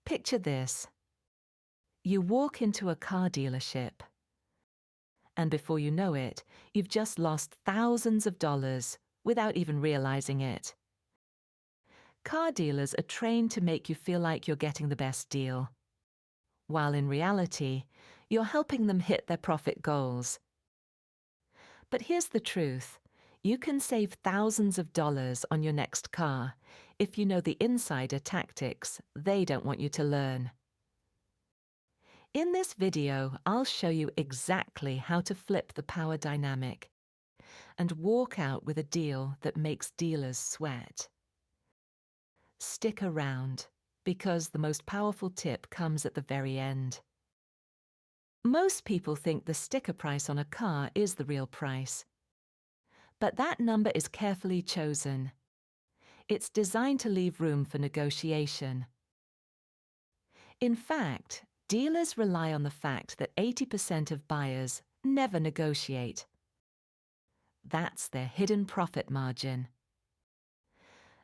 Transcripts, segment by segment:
Picture this. You walk into a car dealership, and before you know it, you've just lost thousands of dollars without even realizing it. Car dealers are trained to make you feel like you're getting the best deal, while in reality, you're helping them hit their profit goals. But here's the truth. You can save thousands of dollars on your next car if you know the insider tactics they don't want you to learn. In this video, I'll show you exactly how to flip the power dynamic and walk out with a deal that makes dealers sweat. Stick around, because the most powerful tip comes at the very end. Most people think the sticker price on a car is the real price. But that number is carefully chosen. It's designed to leave room for negotiation. In fact, dealers rely on the fact that 80% of buyers never negotiate. That's their hidden profit margin.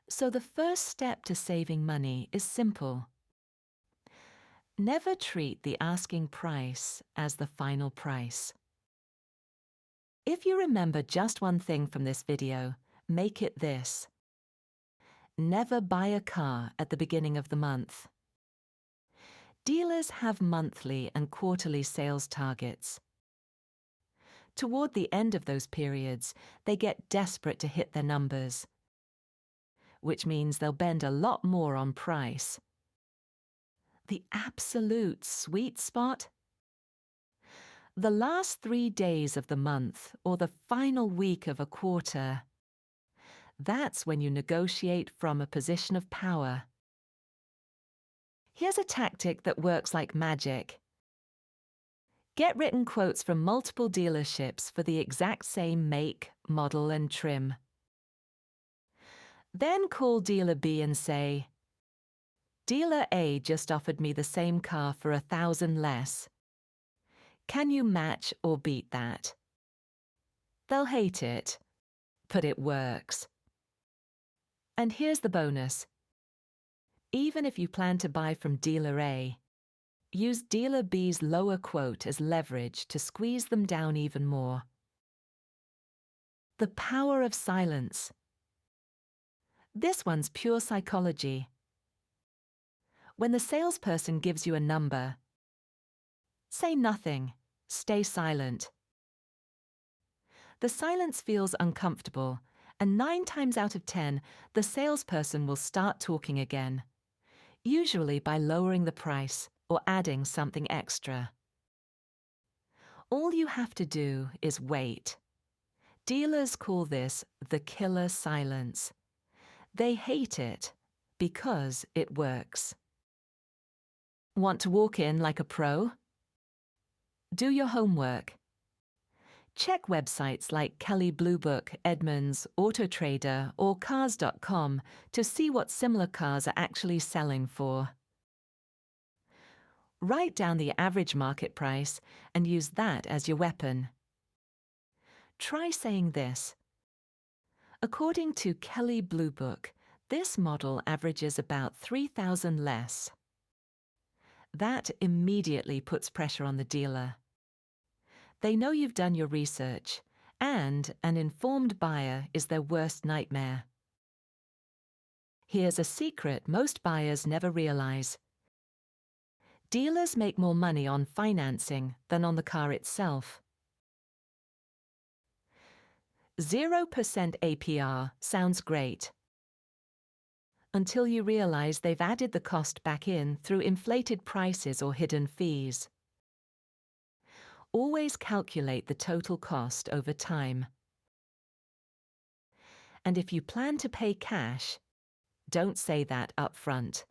So the first step to saving money is simple. Never treat the asking price as the final price. If you remember just one thing from this video, make it this. Never buy a car at the beginning of the month. Dealers have monthly and quarterly sales targets. Toward the end of those periods, they get desperate to hit their numbers, which means they'll bend a lot more on price. The absolute sweet spot? The last 3 days of the month or the final week of a quarter. That's when you negotiate from a position of power. Here's a tactic that works like magic. Get written quotes from multiple dealerships for the exact same make, model, and trim. Then call dealer B and say, "Dealer A just offered me the same car for $1,000 less. Can you match or beat that?" They'll hate it, but it works. And here's the bonus. Even if you plan to buy from dealer A, use dealer B's lower quote as leverage to squeeze them down even more. The power of silence. This one's pure psychology. When the salesperson gives you a number, say nothing, stay silent. The silence feels uncomfortable, and 9 times out of 10, the salesperson will start talking again, usually by lowering the price or adding something extra. All you have to do is wait. Dealers call this the killer silence. They hate it because it works. Want to walk in like a pro? Do your homework. Check websites like Kelley Blue Book, Edmunds, Autotrader, or Cars.com to see what similar cars are actually selling for. Write down the average market price and use that as your weapon. Try saying this. According to Kelley Blue Book, this model averages about $3,000 less. That immediately puts pressure on the dealer. They know you've done your research, and an informed buyer is their worst nightmare. Here's a secret most buyers never realize. Dealers make more money on financing than on the car itself. 0% APR sounds great, until you realize they've added the cost back in through inflated prices or hidden fees. Always calculate the total cost over time. And if you plan to pay cash, don't say that up front.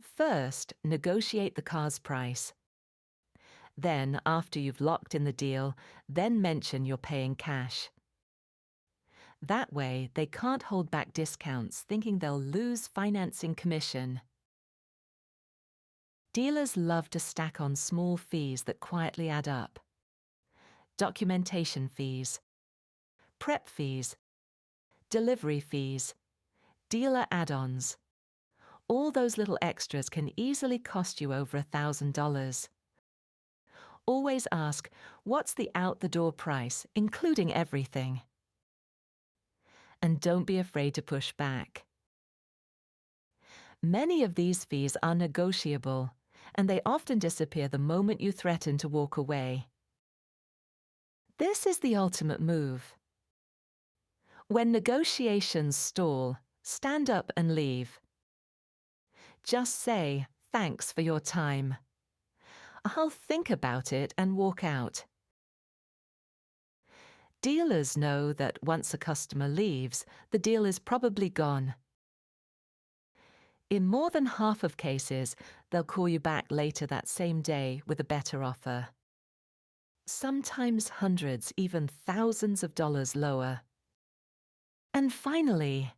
First, negotiate the car's price. Then, after you've locked in the deal, then mention you're paying cash. That way, they can't hold back discounts thinking they'll lose financing commission. Dealers love to stack on small fees that quietly add up. Documentation fees, prep fees, delivery fees, dealer add-ons. All those little extras can easily cost you over $1,000. Always ask, what's the out-the-door price, including everything? And don't be afraid to push back. Many of these fees are negotiable, and they often disappear the moment you threaten to walk away. This is the ultimate move. When negotiations stall, stand up and leave. Just say, "Thanks for your time. I'll think about it," and walk out. Dealers know that once a customer leaves, the deal is probably gone. In more than half of cases, they'll call you back later that same day with a better offer. Sometimes hundreds, even thousands of dollars lower. And finally,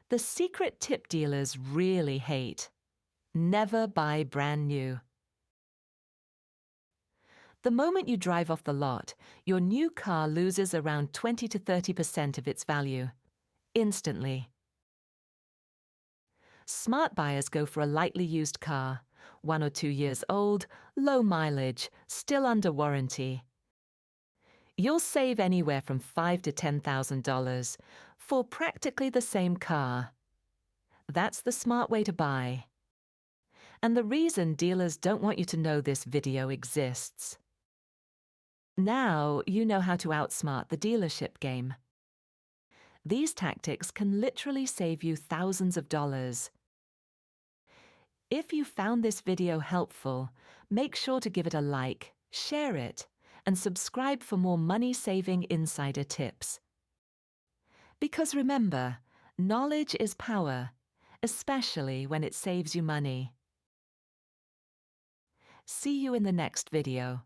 the secret tip dealers really hate: never buy brand new. The moment you drive off the lot, your new car loses around 20 to 30% of its value, instantly. Smart buyers go for a lightly used car, 1 or 2 years old, low mileage, still under warranty. You'll save anywhere from $5,000 to $10,000 for practically the same car. That's the smart way to buy. And the reason dealers don't want you to know this video exists. Now you know how to outsmart the dealership game. These tactics can literally save you thousands of dollars. If you found this video helpful, make sure to give it a like, share it, and subscribe for more money-saving insider tips. Because remember, knowledge is power, especially when it saves you money. See you in the next video.